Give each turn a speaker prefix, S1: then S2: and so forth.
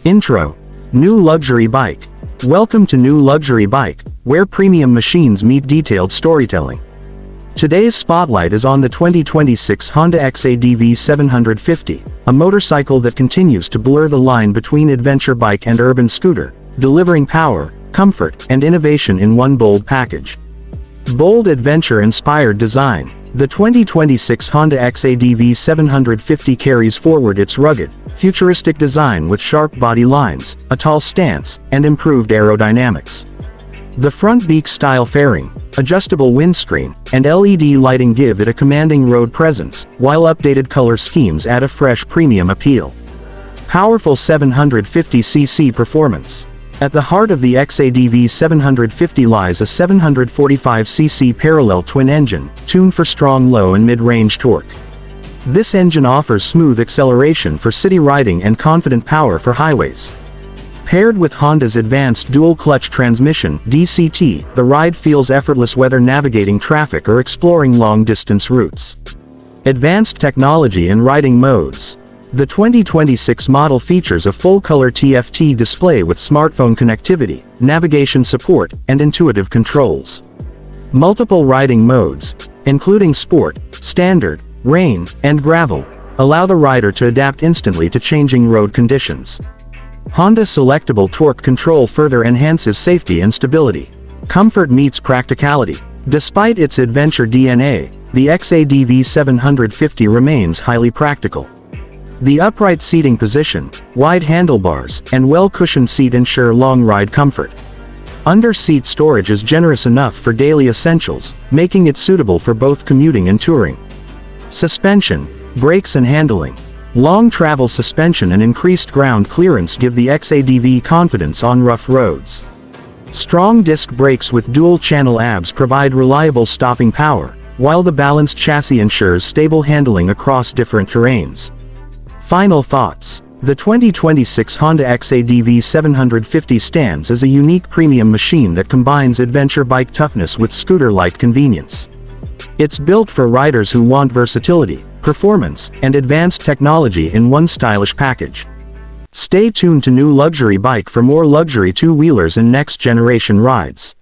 S1: Intro. New Luxury Bike. Welcome to New Luxury Bike, where premium machines meet detailed storytelling. Today's spotlight is on the 2026 Honda X-ADV 750, a motorcycle that continues to blur the line between adventure bike and urban scooter, delivering power, comfort, and innovation in one bold package. Bold adventure-inspired design. The 2026 Honda X-ADV 750 carries forward its rugged, futuristic design with sharp body lines, a tall stance, and improved aerodynamics. The front beak-style fairing, adjustable windscreen, and LED lighting give it a commanding road presence, while updated color schemes add a fresh premium appeal. Powerful 750cc performance. At the heart of the X-ADV 750 lies a 745cc parallel twin engine, tuned for strong low and mid-range torque. This engine offers smooth acceleration for city riding and confident power for highways. Paired with Honda's advanced dual-clutch transmission (DCT), the ride feels effortless whether navigating traffic or exploring long-distance routes. Advanced technology and riding modes. The 2026 model features a full-color TFT display with smartphone connectivity, navigation support, and intuitive controls. Multiple riding modes, including Sport, Standard, Rain, and Gravel, allow the rider to adapt instantly to changing road conditions. Honda Selectable Torque Control further enhances safety and stability. Comfort meets practicality. Despite its adventure DNA, the X-ADV 750 remains highly practical. The upright seating position, wide handlebars, and well-cushioned seat ensure long ride comfort. Under-seat storage is generous enough for daily essentials, making it suitable for both commuting and touring. Suspension, brakes and handling. Long travel suspension and increased ground clearance give the X-ADV confidence on rough roads. Strong disc brakes with dual-channel ABS provide reliable stopping power, while the balanced chassis ensures stable handling across different terrains. Final thoughts. The 2026 Honda X-ADV 750 stands as a unique premium machine that combines adventure bike toughness with scooter-like convenience. It's built for riders who want versatility, performance, and advanced technology in one stylish package. Stay tuned to New Luxury Bike for more luxury two-wheelers and next-generation rides.